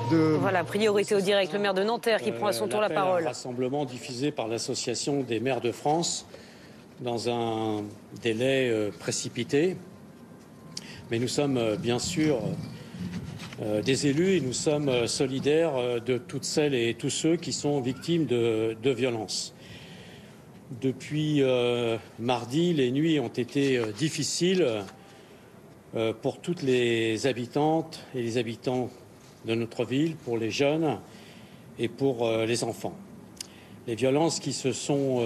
Voilà, priorité au direct. Le maire de Nanterre qui prend à son tour la parole. Un rassemblement diffusé par l'Association des maires de France dans un délai précipité. Mais nous sommes bien sûr des élus et nous sommes solidaires de toutes celles et tous ceux qui sont victimes de violences. Depuis mardi, les nuits ont été difficiles pour toutes les habitantes et les habitants de notre ville, pour les jeunes et pour les enfants. Les violences qui se sont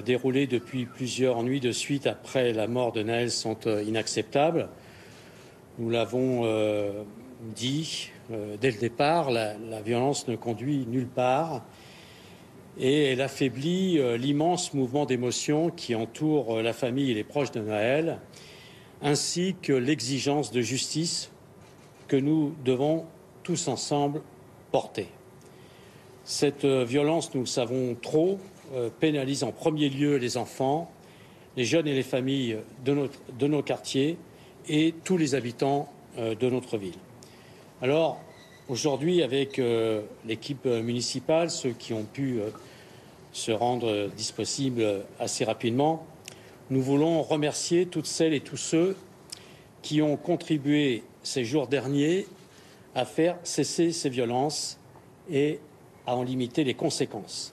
déroulées depuis plusieurs nuits de suite après la mort de Nahel sont inacceptables. Nous l'avons dit dès le départ, la violence ne conduit nulle part et elle affaiblit l'immense mouvement d'émotion qui entoure la famille et les proches de Nahel, ainsi que l'exigence de justice que nous devons tous ensemble porter. Cette violence, nous le savons trop, pénalise en premier lieu les enfants, les jeunes et les familles de nos quartiers et tous les habitants de notre ville. Alors, aujourd'hui, avec l'équipe municipale, ceux qui ont pu se rendre disponibles assez rapidement, nous voulons remercier toutes celles et tous ceux qui ont contribué ces jours derniers à faire cesser ces violences et à en limiter les conséquences.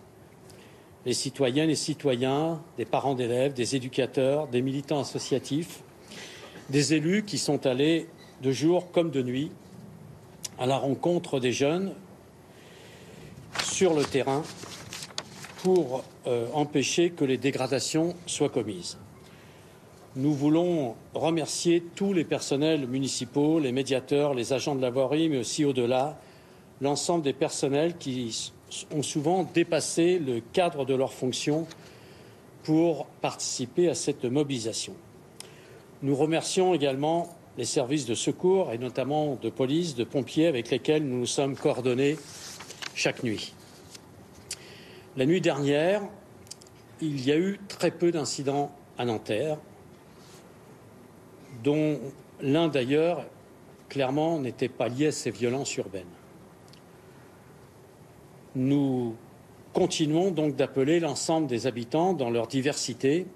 Les citoyennes et citoyens, des parents d'élèves, des éducateurs, des militants associatifs, des élus qui sont allés de jour comme de nuit à la rencontre des jeunes sur le terrain pour empêcher que les dégradations soient commises. Nous voulons remercier tous les personnels municipaux, les médiateurs, les agents de la voirie, mais aussi au-delà, l'ensemble des personnels qui ont souvent dépassé le cadre de leurs fonctions pour participer à cette mobilisation. Nous remercions également les services de secours et notamment de police, de pompiers avec lesquels nous nous sommes coordonnés chaque nuit. La nuit dernière, il y a eu très peu d'incidents à Nanterre, dont l'un d'ailleurs, clairement, n'était pas lié à ces violences urbaines. Nous continuons donc d'appeler l'ensemble des habitants, dans leur diversité,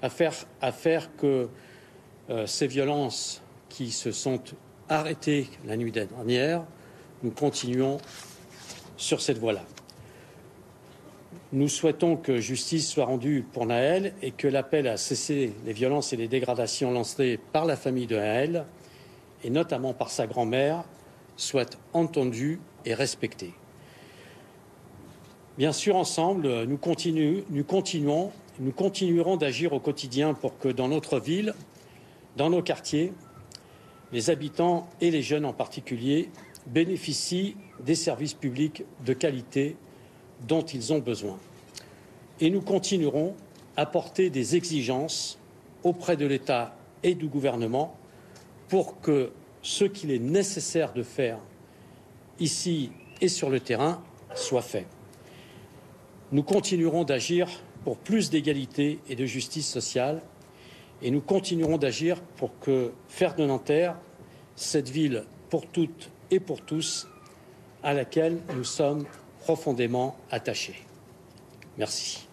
à faire que ces violences qui se sont arrêtées la nuit dernière, nous continuons sur cette voie-là. Nous souhaitons que justice soit rendue pour Nahel et que l'appel à cesser les violences et les dégradations lancées par la famille de Nahel, et notamment par sa grand-mère, soit entendu et respecté. Bien sûr, ensemble, nous continuerons d'agir au quotidien pour que dans notre ville, dans nos quartiers, les habitants et les jeunes en particulier bénéficient des services publics de qualité dont ils ont besoin. Et nous continuerons à porter des exigences auprès de l'État et du gouvernement pour que ce qu'il est nécessaire de faire ici et sur le terrain soit fait. Nous continuerons d'agir pour plus d'égalité et de justice sociale et nous continuerons d'agir pour faire de Nanterre cette ville pour toutes et pour tous à laquelle nous sommes profondément attachés. Merci.